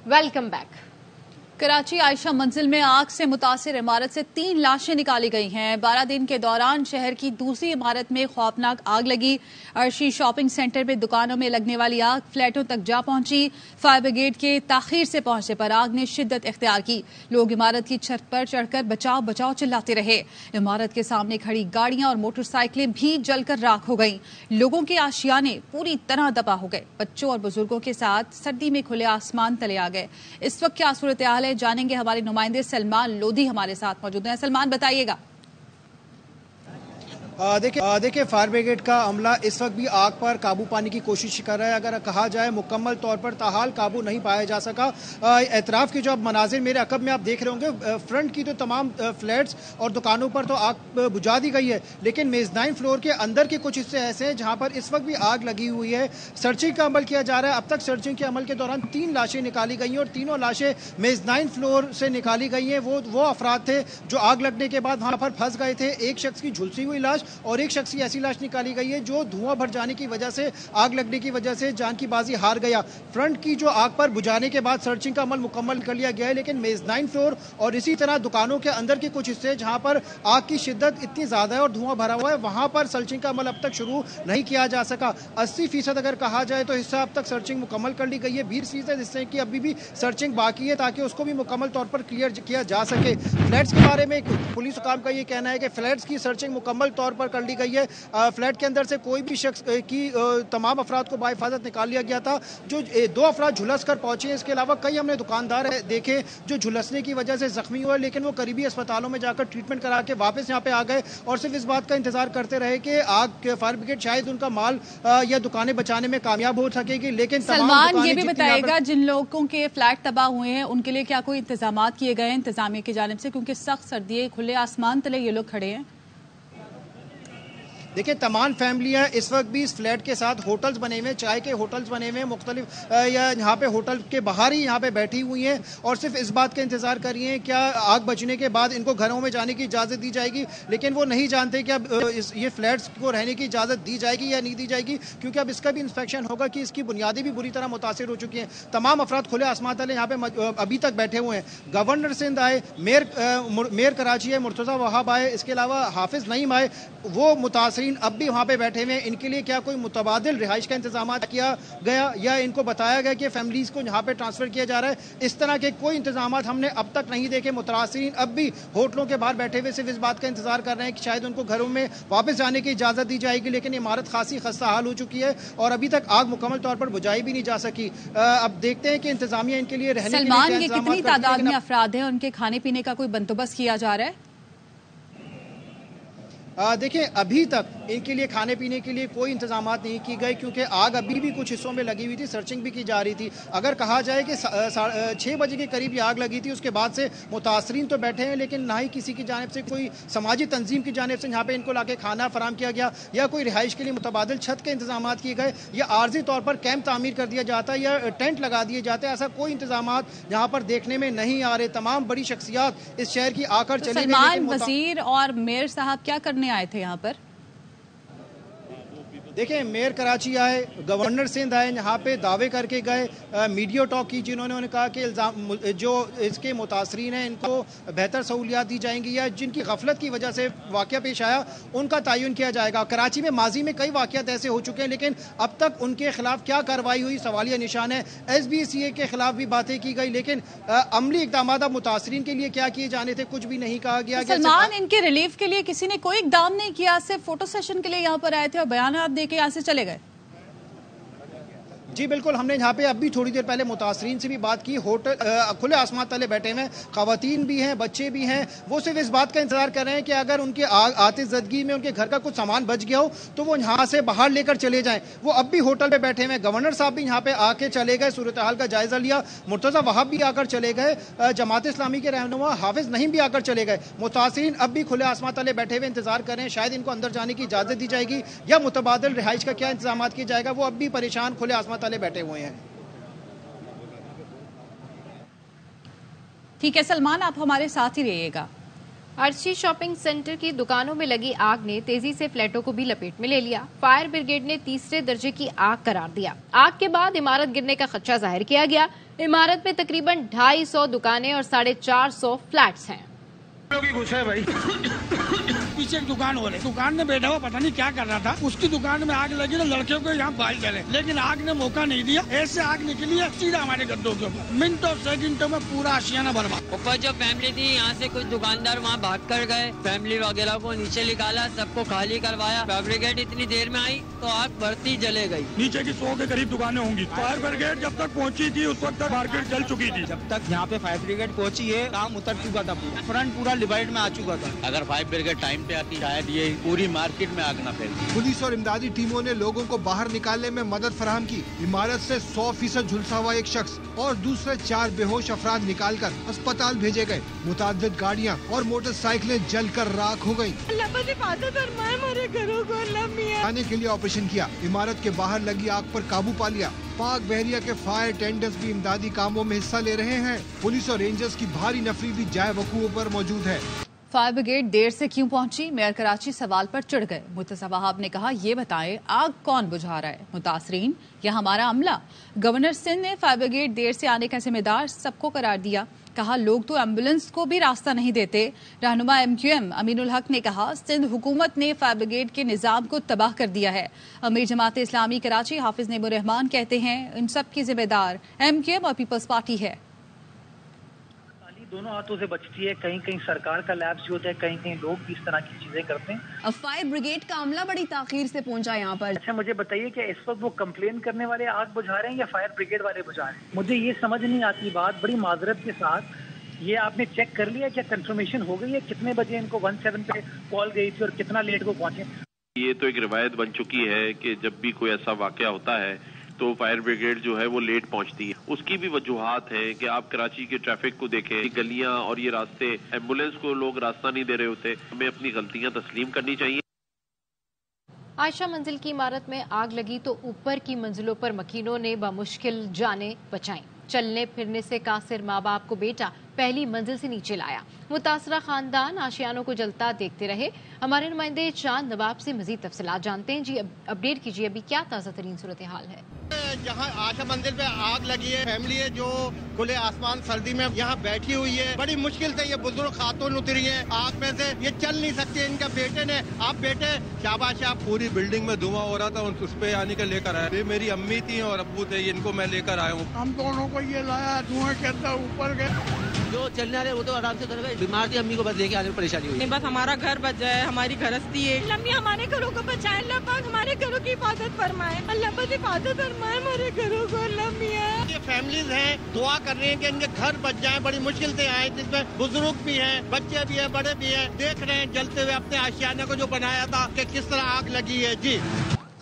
Welcome back. Karachi Ayesha मंजिल में आग से मुतासिर इमारत से 3 लाशें निकाली गई हैं। 12 दिन के दौरान शहर की दूसरी इमारत में खौफनाक आग लगी। अर्शी शॉपिंग सेंटर में दुकानों में लगने वाली आग फ्लैटों तक जा पहुंची। फायर ब्रिगेड के ताखीर से पहुंचने पर आग ने शिद्दत इख्तियार की। लोग इमारत की छत पर चढ़कर बचाव बचाव चिल्लाते रहे। इमारत के सामने खड़ी गाड़ियां और मोटरसाइकिलें भी जलकर राख हो गईं। लोगों के आशियाने पूरी तरह दबा हो गए। बच्चों और बुजुर्गों के साथ सर्दी में खुले आसमान तले आ गए। इस वक्त क्या सूरत हाल है जानेंगे। हमारे नुमाइंदे सलमान लोधी हमारे साथ मौजूद हैं। सलमान, बताइएगा। देखिए फायर ब्रिगेड का अमला इस वक्त भी आग पर काबू पाने की कोशिश कर रहा है। अगर कहा जाए मुकम्मल तौर पर ताहाल काबू नहीं पाया जा सका। एतराफ़ के जो अब मनाजिर मेरे अकब में आप देख रहे होंगे, फ्रंट की तो तमाम फ्लैट्स और दुकानों पर तो आग बुझा दी गई है, लेकिन मेज़नाइन फ्लोर के अंदर के कुछ हिस्से ऐसे हैं जहां पर इस वक्त भी आग लगी हुई है। सर्चिंग का अमल किया जा रहा है। अब तक सर्चिंग के अमल के दौरान 3 लाशें निकाली गई हैं और तीनों लाशें मेज़नाइन फ्लोर से निकाली गई हैं। वो अफराद थे जो आग लगने के बाद वहां पर फंस गए थे। एक शख्स की झुलसी हुई लाश और एक शख्स की ऐसी लाश निकाली गई है जो धुआं भर जाने की वजह से, आग लगने की वजह से जान की बाजी हार गया। फ्रंट की जो आग पर बुझाने के बाद सर्चिंग का अमल मुकम्मल कर लिया गया है, लेकिन मेज़नाइन फ्लोर और इसी तरह दुकानों के अंदर के कुछ हिस्से जहां पर आग की शिद्दत इतनी ज्यादा है और धुआं भरा हुआ है, वहां पर सर्चिंग का अमल अब तक शुरू नहीं किया जा सका। 80% अगर कहा जाए तो हिस्सा अब तक सर्चिंग मुकम्मल कर ली गई है। 20% हिस्से की अभी भी सर्चिंग बाकी है ताकि उसको भी मुकम्मल तौर पर क्लियर किया जा सके। फ्लैट्स के बारे में पुलिस हुकाम का ये कहना है कि फ्लैट्स की सर्चिंग मुकम्मल तौर पर कर ली गई है। फ्लैट के अंदर से कोई भी शख्स की तमाम अफराद को बाहिफाजत निकाल लिया गया था। जो 2 अफराद झुलस कर पहुंचे हैं, इसके अलावा कई हमने दुकानदार देखे जो झुलसने की वजह से जख्मी हुए, लेकिन वो करीबी अस्पतालों में जाकर ट्रीटमेंट करा के वापस यहाँ पे आ गए और सिर्फ इस बात का इंतजार करते रहे कि आग फायर ब्रिगेड शायद उनका माल या दुकानें बचाने में कामयाब हो सकेगी। लेकिन सलमान, ये भी बताएगा जिन लोगों के फ्लैट तबाह हुए हैं उनके लिए क्या कोई इंतजाम किए गए हैं इंतजामिया की जानिब से, क्योंकि सख्त सर्दी है, खुले आसमान तले ये लोग खड़े हैं। देखिए तमाम फैमिलियां इस वक्त भी इस फ्लैट के साथ होटल्स बने हुए, चाय के होटल्स बने हुए मुख्तलिफ या यहाँ पे होटल के बाहर ही यहाँ पे बैठी हुई हैं और सिर्फ इस बात का इंतजार कर रही हैं क्या आग बचने के बाद इनको घरों में जाने की इजाज़त दी जाएगी। लेकिन वो नहीं जानते कि अब ये फ्लैट्स को रहने की इजाज़त दी जाएगी या नहीं दी जाएगी, क्योंकि अब इसका भी इंस्पेक्शन होगा कि इसकी बुनियादें भी बुरी तरह मुतासिर हो चुकी हैं। तमाम अफराद खुले आसमान तले यहाँ पे अभी तक बैठे हुए हैं। गवर्नर सिंध आए, मेयर कराची है मुर्तज़ा वहाब आए, इसके अलावा हाफिज़ नईम आए, वो मुतासिर अब भी वहाँ पे बैठे हुए हैं। इनके लिए क्या कोई मुतबादिल रिहाइश का इंतजाम किया गया या इनको बताया गया कि फैमिलीज़ को यहाँ पे ट्रांसफ़र किया जा रहा है? इस तरह के कोई इंतजाम हमने अब तक नहीं देखे। मुतासिरीन अब भी होटलों के बाहर बैठे हुए सिर्फ इस बात का इंतजार कर रहे हैं कि शायद उनको घरों में वापस जाने की इजाज़त दी जाएगी, लेकिन इमारत खासी खस्ता हाल हो चुकी है और अभी तक आग मुकम्मल तौर पर बुझाई भी नहीं जा सकी। अब देखते हैं कि इंतजामिया इनके लिए रहने सलमान, ये कितनी तादाद में अफराद हैं, उनके खाने पीने का कोई बंदोबस्त किया जा रहा है? देखिए अभी तक इनके लिए खाने पीने के लिए कोई इंतजाम नहीं किए गए, क्योंकि आग अभी भी कुछ हिस्सों में लगी हुई थी, सर्चिंग भी की जा रही थी। अगर कहा जाए कि 6 बजे के करीब ये आग लगी थी, उसके बाद से मुतासरीन तो बैठे हैं, लेकिन ना ही किसी की जानिब से कोई समाजी तंजीम की जानिब से यहाँ पे इनको लाके खाना फराम किया गया या कोई रिहाइश के लिए मुतबादिल छत के इंतजाम किए गए या आर्जी तौर पर कैंप तामीर कर दिया जाता है या टेंट लगा दिए जाते हैं। ऐसा कोई इंतजाम यहाँ पर देखने में नहीं आ रहे। तमाम बड़ी शख्सियात इस शहर की आकर चली गई। सलमान, वजीर और मेयर साहब क्या करने आए थे यहाँ पर? देखिए मेयर कराची आए, गवर्नर सिंध आए, यहाँ पे दावे करके गए, मीडिया टॉक की, जिन्होंने कहा कि इल्ज़ाम जो इसके मुतासरीन हैं इनको बेहतर सहूलियात दी जाएंगी या जिनकी गफलत की वजह से वाक़या पेश आया उनका तयन किया जाएगा। कराची में माजी में कई वाक़यात ऐसे हो चुके हैं, लेकिन अब तक उनके खिलाफ क्या कार्रवाई हुई सवालिया निशान है। SBCA के खिलाफ भी बातें की गई, लेकिन अमली इक़दाम अब मुतासरीन के लिए क्या किए जाने थे कुछ भी नहीं कहा गया। सलमान, इनके रिलीफ के लिए किसी ने कोई इक़दाम नहीं किया, सिर्फ फोटो सेशन के लिए यहाँ पर आए थे और बयान के यहाँ से चले गए? जी बिल्कुल, हमने यहाँ पे अब भी थोड़ी देर पहले मुतासरीन से भी बात की। होटल खुले आसमान तले बैठे हुए, खवातीन भी हैं, बच्चे भी हैं। वो सिर्फ इस बात का इंतजार कर रहे हैं कि अगर उनके आतिशज़दगी में उनके घर का कुछ सामान बच गया हो तो वो यहाँ से बाहर लेकर चले जाएं। वो अब भी होटल पे बैठे हुए। गवर्नर साहब भी यहाँ पे आके चले गए, सूरत हाल का जायजा लिया। मुर्तज़ा वहाब भी आकर चले गए, जमात इस्लामी के रहनुमा हाफिज़ नईम भी आकर चले गए। मुतासरीन अब भी खुले आसमान तले बैठे हुए इंतजार कर रहे हैं, शायद इनको अंदर जाने की इजाज़त दी जाएगी या मुतबादिल रिहाइश का क्या इंतजाम किया जाएगा। वो अब भी परेशान खुले आसमान तले बैठे हुए हैं। ठीक है सलमान, आप हमारे साथ ही रहिएगा। अर्शी शॉपिंग सेंटर की दुकानों में लगी आग ने तेजी से फ्लैटों को भी लपेट में ले लिया। फायर ब्रिगेड ने तीसरे दर्जे की आग करार दिया। आग के बाद इमारत गिरने का खदशा जाहिर किया गया। इमारत में तकरीबन 250 दुकानें और 450 फ्लैट्स हैं। घुसा है भाई। पीछे एक दुकान वाले दुकान में बैठा हुआ पता नहीं क्या कर रहा था, उसकी दुकान में आग लगी तो लड़के को यहाँ बाल चले, लेकिन आग ने मौका नहीं दिया। ऐसे आग निकली है सीधा हमारे गद्दों के ऊपर, मिनटों सेकंडों में पूरा आशियाना बर्बाद। ऊपर जो फैमिली थी यहाँ से कुछ दुकानदार वहाँ भाग कर गए, फैमिली वगैरह को नीचे निकाला, सबको खाली करवाया। फायर ब्रिगेड इतनी देर में आई तो आग बढ़ती जले गई। नीचे की 100 के करीब दुकानें होंगी। फायर ब्रिगेड जब तक पहुँची थी उस वक्त तक मार्केट जल चुकी थी। जब तक यहाँ पे फायर ब्रिगेड पहुँची है काम उतर चुका था, फ्रंट पूरा डिवाइड में आ चुका था। अगर फायर ब्रिगेड टाइम पे आती शायद ये पूरी मार्केट में आग न फैलती। पुलिस और इमदादी टीमों ने लोगों को बाहर निकालने में मदद फराहम की। इमारत से 100% झुलसा हुआ एक शख्स और दूसरे 4 बेहोश अफराद निकालकर अस्पताल भेजे गए। मुताद्दिद गाड़ियाँ और मोटरसाइकिलें जलकर राख हो गयी। आने के लिए ऑपरेशन किया, इमारत के बाहर लगी आग पर काबू पा लिया। पाक बहरिया के फायर टेंडर्स भी इमदादी कामों में हिस्सा ले रहे हैं। पुलिस और रेंजर्स की भारी नफरी भी जाए वकूओं पर मौजूद है। फायर ब्रिगेड देर से क्यों पहुंची? मेयर कराची सवाल पर चिढ़ गए। मुर्तजा वहाब ने कहा, ये बताएं आग कौन बुझा रहा है, मुतासरीन या हमारा अमला? गवर्नर सिंध ने फायर ब्रिगेड देर से आने का जिम्मेदार सबको करार दिया। कहा, लोग तो एम्बुलेंस को भी रास्ता नहीं देते। रहनुमा MQM अमीनुल हक ने कहा, सिंध हुकूमत ने फायर ब्रिगेड के निजाम को तबाह कर दिया है। अमीर जमात इस्लामी कराची हाफिज नेमुर रहमान कहते हैं, इन सब की जिम्मेदार MQM और पीपल्स पार्टी है। दोनों हाथों से बचती है, कहीं कहीं सरकार का लैब्स भी होता है, कहीं कहीं लोग भी इस तरह की चीजें करते हैं। अब फायर ब्रिगेड का अमला बड़ी ताखीर से पहुंचा यहाँ पर। अच्छा मुझे बताइए कि इस वक्त वो कंप्लेन करने वाले आग बुझा रहे हैं या फायर ब्रिगेड वाले बुझा रहे हैं? मुझे ये समझ नहीं आती बात। बड़ी माजरत के साथ, ये आपने चेक कर लिया क्या, कंफर्मेशन हो गई है कितने बजे इनको 17 पे कॉल गई थी और कितना लेट को पहुंचे? ये तो एक रिवायत बन चुकी है कि जब भी कोई ऐसा वाकया होता है तो फायर ब्रिगेड जो है वो लेट पहुंचती है। उसकी भी वजूहात है कि आप कराची के ट्रैफिक को देखें, गलियां और ये रास्ते, एम्बुलेंस को लोग रास्ता नहीं दे रहे होते। हमें अपनी गलतियां तस्लीम करनी चाहिए। आयशा मंजिल की इमारत में आग लगी तो ऊपर की मंजिलों पर मकीनों ने बमुश्किल जाने बचाई। चलने फिरने से कासिर माँ बाप को बेटा पहली मंजिल से नीचे लाया। मुतासरा खानदान आशियानों को जलता देखते रहे। हमारे नुमाइंदे चांद नवाब से मजीद तफसीलात जानते हैं। जी अपडेट कीजिए, अभी क्या ताज़ा तरीन सूरत हाल है? जहाँ आशा मंदिर पे आग लगी है, फैमिली है जो खुले आसमान सर्दी में यहाँ बैठी हुई है। बड़ी मुश्किल से ये बुजुर्ग खातून उतरी है आग में से, ये चल नहीं सकती। इनका बेटे ने, आप बेटे शाबाश आप। पूरी बिल्डिंग में धुआं हो रहा था, उस पे आने के लेकर आया। मेरी अम्मी थी और अब्बू थे, इनको मैं लेकर आया हूँ। हम दोनों को ये लाया, धुआं के अंदर ऊपर गए। जो चलने वाले वो तो आराम से कर गए, बीमार थी अम्मी को बस लेके आने में परेशानी हुई। बस हमारा घर बच जाए, हमारी गृहस्थी है। अल्लाह हमारे घरों को बचाए, अल्लाह पाक हमारे घरों की हिफाजत फरमाए, अल्लाह पाक हिफाजत फरमाए हमारे घरों को। अल्लाह मियां, ये फैमिलीज हैं, दुआ कर रही हैं कि इनके घर बच जाएं। बड़ी मुश्किल से आए, जिसमें बुजुर्ग भी हैं, बच्चे भी हैं, बड़े भी हैं। देख रहे हैं जलते हुए अपने आशियाने को जो बनाया था कि किस तरह आग लगी है। जी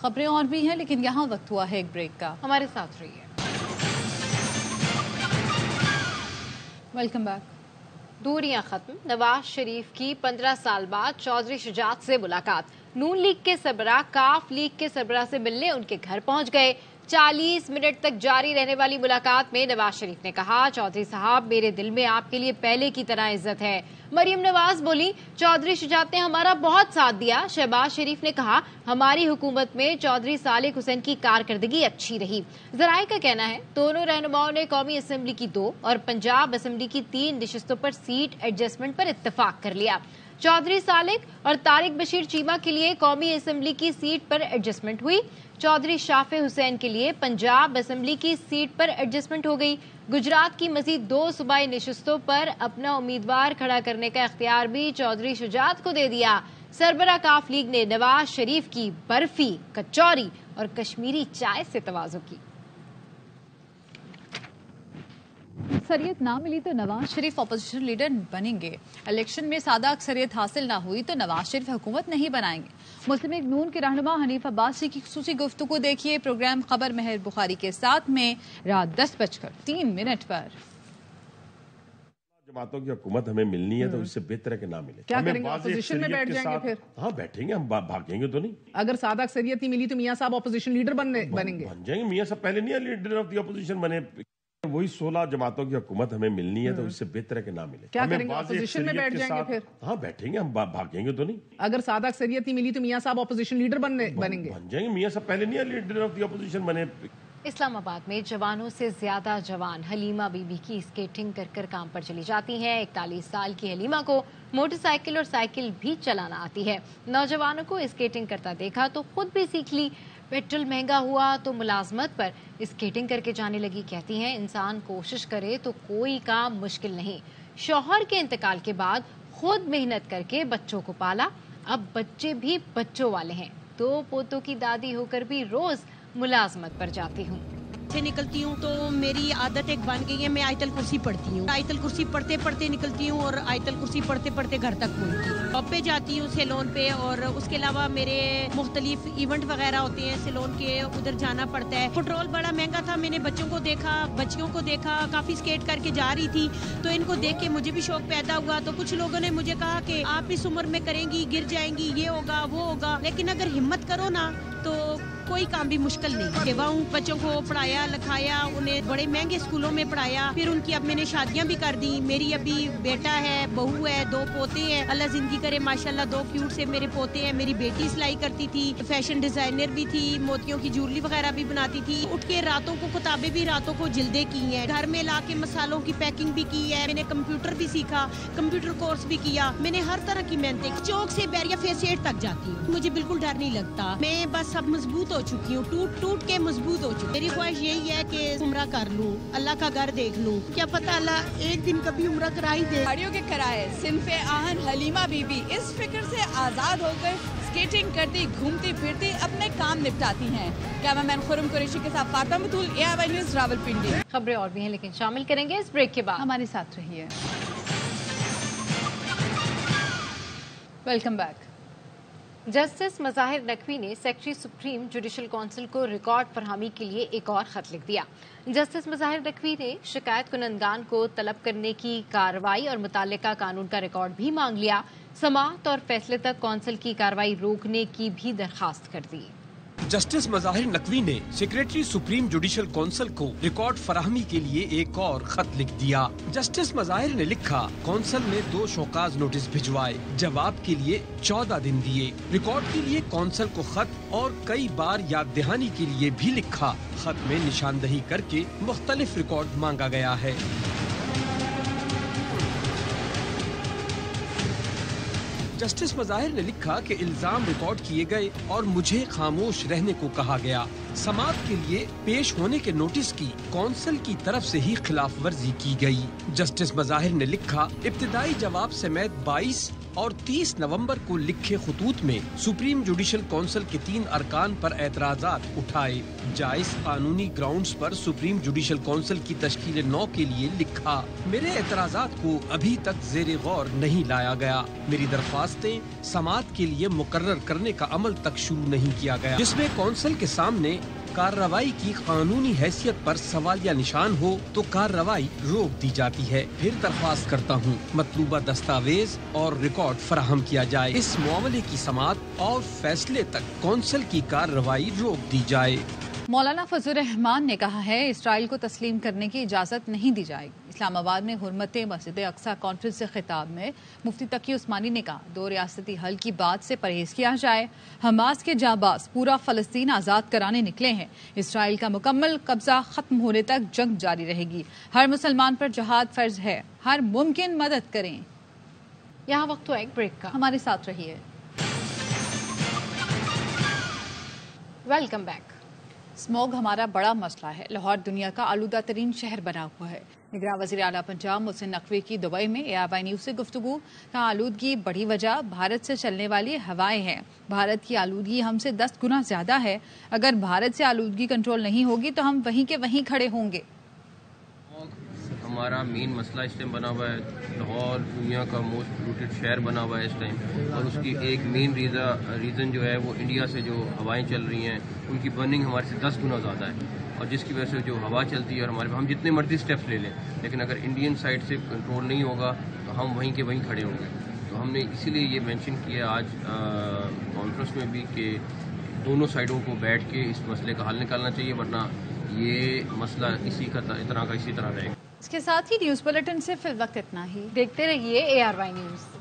खबरें और भी हैं, लेकिन यहाँ वक्त हुआ है एक ब्रेक का। हमारे साथ रहिए। Welcome back. दूरियां खत्म, नवाज शरीफ की 15 साल बाद चौधरी शुजात से मुलाकात। नून लीग के सरबराह काफ लीग के सरबराह से मिलने उनके घर पहुंच गए। 40 मिनट तक जारी रहने वाली मुलाकात में नवाज शरीफ ने कहा, चौधरी साहब मेरे दिल में आपके लिए पहले की तरह इज्जत है। मरियम नवाज बोली, चौधरी शुजात ने हमारा बहुत साथ दिया। शहबाज शरीफ ने कहा, हमारी हुकूमत में चौधरी सालिक हुसैन की कारकर्दगी अच्छी रही। जराये का कहना है दोनों रहनुमाओं ने कौमी असम्बली की 2 और पंजाब असम्बली की 3 नशिस्तों पर सीट एडजस्टमेंट पर इत्तेफाक कर लिया। चौधरी सालिक और तारिक बशीर चीमा के लिए कौमी असम्बली की सीट पर एडजस्टमेंट हुई। चौधरी शाफे हुसैन के लिए पंजाब असम्बली की सीट पर एडजस्टमेंट हो गई। गुजरात की मजीद 2 सूबाई नशिस्तों पर अपना उम्मीदवार खड़ा करने का इख्तियार भी चौधरी शुजात को दे दिया। सरबराह काफ लीग ने नवाज शरीफ की बर्फी, कचौरी और कश्मीरी चाय से तवाज़ो की। अक्सरियत ना मिली तो नवाज शरीफ अपोजिशन लीडर बनेंगे। इलेक्शन में सादा अक्सरियत हासिल ना हुई तो नवाज शरीफ हुकूमत नहीं बनाएंगे। मुस्लिम लीग नून के रहनुमा हनीफ अब्बासी की खुसूसी गुफ्तगू देखिए प्रोग्राम खबर मेहर बुखारी के साथ में रात 10:03 पर। जमातों की हुकूमत हमें मिलनी है तो इससे बेहतर है कि ना मिले। क्या करेंगे, अपोजिशन में बैठ जाएंगे फिर? हाँ बैठेंगे, हम भागेंगे तो नहीं। अगर सादा अक्सरियत नहीं मिली तो मियां साहब अपोजिशन लीडर बन जाएंगे। मियां साहब पहले नहीं लीडर ऑफ द अपोजिशन बने। वही 16 जमातों की हुकूमत हमें मिलनी है तो इससे बेहतर है कि ना मिले। क्या करेंगे, ऑपोजिशन में बैठ जाएंगे फिर? हाँ बैठेंगे, हम भागेंगे तो नहीं। अगर सादा अक्सरियत नहीं मिली तो मियां साहब ऑपोजिशन लीडर बनेंगे? बन जाएंगे। मियां साहब पहले नहीं लीडर ऑफ द ऑपोजिशन बने। इस्लामाबाद में जवानों से ज्यादा जवान हलीमा बीबी की स्केटिंग कर कर काम पर चली जाती हैं। 41 साल की हलीमा को मोटरसाइकिल और साइकिल भी चलाना आती है। नौजवानों को स्केटिंग करता देखा तो खुद भी सीख ली। पेट्रोल महंगा हुआ तो मुलाजमत पर स्केटिंग करके जाने लगी। कहती हैं इंसान कोशिश करे तो कोई काम मुश्किल नहीं। शौहर के इंतकाल के बाद खुद मेहनत करके बच्चों को पाला, अब बच्चे भी बच्चों वाले हैं। 2 पोतों की दादी होकर भी रोज मुलाजमत पर जाती हूँ। से निकलती हूँ तो मेरी आदत एक बन गई है, मैं आयतल कुर्सी पढ़ती हूँ। आयतल कुर्सी पढ़ते पढ़ते निकलती हूँ और आयतल कुर्सी पढ़ते पढ़ते घर तक पहुँचती हूँ। जॉब पे जाती हूँ सैलून पे, और उसके अलावा मेरे मुख्तलिफ इवेंट वगैरह होते हैं सैलून के, उधर जाना पड़ता है। पेट्रोल बड़ा महंगा था, मैंने बच्चों को देखा, बच्चियों को देखा, काफी स्केट करके जा रही थी तो इनको देख के मुझे भी शौक पैदा हुआ। तो कुछ लोगों ने मुझे कहा कि आप इस उम्र में करेंगी, गिर जाएंगी, ये होगा वो होगा, लेकिन अगर हिम्मत करो ना तो कोई काम भी मुश्किल नहीं। सेवाऊं बच्चों को पढ़ाया लिखाया, उन्हें बड़े महंगे स्कूलों में पढ़ाया, फिर उनकी अब मैंने शादियां भी कर दी। मेरी अभी बेटा है, बहू है, 2 पोते हैं, अल्लाह जिंदगी करे माशाल्लाह 2 क्यूट से मेरे पोते हैं। मेरी बेटी सिलाई करती थी, फैशन डिजाइनर भी थी, मोतियों की ज्वेलरी वगैरह भी बनाती थी। उठ के रातों को किताबें भी रातों को जिल्दे की हैं, घर में ला के मसालों की पैकिंग भी की है। मैंने कंप्यूटर भी सीखा, कंप्यूटर कोर्स भी किया। मैंने हर तरह की मेहनत, चौक से बैरिया फेस 8 तक जाती हूँ, मुझे बिल्कुल डर नहीं लगता। मैं बस अब मजबूत हो चुकी हूँ, टूट टूट के मजबूत हो चुकी। मेरी ख्वाहिश यही है कि उम्रा कर लूँ, अल्लाह का घर देख लूँ, क्या पता अल्लाह एक दिन कभी उम्रा करा ही दे। गाड़ियों के किराए सिनफे आहन हलीमा बीबी इस फिक्र से आजाद होकर स्केटिंग करती घूमती फिरती अपने काम निपटाती हैं। कैमरामैन खुरम कुरैशी के साथ फातिमा बतूल, AIY न्यूज़ रावलपिंडी। खबरें और भी हैं लेकिन शामिल करेंगे इस ब्रेक के बाद। हमारे साथ रहिए। Welcome back. Justice Mazahir Naqvi ने सेक्रेटरी सुप्रीम जुडिशल काउंसिल को रिकॉर्ड फरहमी के लिए एक और खत लिख दिया। जस्टिस मज़ाहिर नकवी ने शिकायत कुनंदगान को तलब करने की कार्रवाई और मुतालिका कानून का रिकॉर्ड भी मांग लिया। समाअत और फैसले तक काउंसिल की कार्रवाई रोकने की भी दरखास्त कर दी। जस्टिस मज़ाहिर नकवी ने सेक्रेटरी सुप्रीम जुडिशल काउंसिल को रिकॉर्ड फराहमी के लिए एक और खत लिख दिया। जस्टिस मज़ाहिर ने लिखा, काउंसिल ने 2 शोकाज नोटिस भिजवाए, जवाब के लिए 14 दिन दिए। रिकॉर्ड के लिए काउंसिल को खत और कई बार याद दहानी के लिए भी लिखा। खत में निशानदही करके मुख्तलिफ रिकॉर्ड मांगा गया है। जस्टिस मज़ाहिर ने लिखा कि इल्जाम रिकॉर्ड किए गए और मुझे खामोश रहने को कहा गया। समाअत के लिए पेश होने के नोटिस की काउंसिल की तरफ से ही खिलाफ वर्जी की गई। जस्टिस मज़ाहिर ने लिखा, इब्तिदाई जवाब समेत 22 और 30 नवंबर को लिखे खतूत में सुप्रीम जुडिशल काउंसिल के 3 अरकान पर एतराज़ात उठाए। जायज कानूनी ग्राउंड्स पर सुप्रीम जुडिशल काउंसिल की तश्कील 9 के लिए लिखा, मेरे एतराज़ात को अभी तक ज़ेरे गौर नहीं लाया गया। मेरी दरख्वास्तें समाअत के लिए मुकर्रर करने का अमल तक शुरू नहीं किया गया, जिसमें काउंसिल के सामने कार्रवाई की कानूनी हैसियत पर सवालिया निशान हो तो कार्रवाई रोक दी जाती है। फिर दरख्वास्त करता हूँ मतलूबा दस्तावेज और रिकॉर्ड फराहम किया जाए। इस मामले की समाअत और फैसले तक काउंसिल की कार्रवाई रोक दी जाए। मौलाना फजल रहमान ने कहा है, इसराइल को तस्लीम करने की इजाज़त नहीं दी जाएगी। इस्लामाबाद में हुर्मत मस्जिद अक्सा कॉन्फ्रेंस से खिताब में मुफ्ती तकी उस्मानी ने कहा, 2 रियासती हल की बात से परहेज किया जाए। हमास के जाबाज पूरा फलस्तीन आज़ाद कराने निकले हैं। इसराइल का मुकम्मल कब्जा खत्म होने तक जंग जारी रहेगी। हर मुसलमान पर जिहाद फर्ज है, हर मुमकिन मदद करें। यहाँ वक्त हुआ एक ब्रेक का, हमारे साथ रहिए। Welcome back. स्मॉग हमारा बड़ा मसला है। लाहौर दुनिया का आलूदा तरीन शहर बना हुआ है। निगरान वज़ीर आला पंजाब मोहसिन नकवी की दुबई में AIY न्यूज़ से गुफ्तगू का, आलूदगी बड़ी वजह भारत से चलने वाली हवाएं हैं। भारत की आलूदगी हमसे 10 गुना ज़्यादा है। अगर भारत से आलूदगी कंट्रोल नहीं होगी तो हम वहीं के वहीं खड़े होंगे। हमारा मेन मसला इस टाइम बना हुआ है। लाहौर दुनिया का मोस्ट पोल्यूटेड शहर बना हुआ है इस टाइम, और उसकी एक मेन रीज़न जो है वो इंडिया से जो हवाएं चल रही हैं उनकी बर्निंग हमारे से 10 गुना ज़्यादा है, और जिसकी वजह से जो हवा चलती है और हमारे हम जितने मर्जी स्टेप्स ले लें, लेकिन अगर इंडियन साइड से कंट्रोल नहीं होगा तो हम वहीं के वहीं खड़े होंगे। तो हमने इसीलिए ये मेंशन किया आज कॉन्फ्रेंस में भी कि दोनों साइडों को बैठ के इस मसले का हल निकालना चाहिए, वरना یہ مسئلہ اسی طرح رہے گا. اس کے ساتھ ہی نیوز بلیٹن سے فی الوقت اتنا ہی. دیکھتے رہیے ARY نیوز.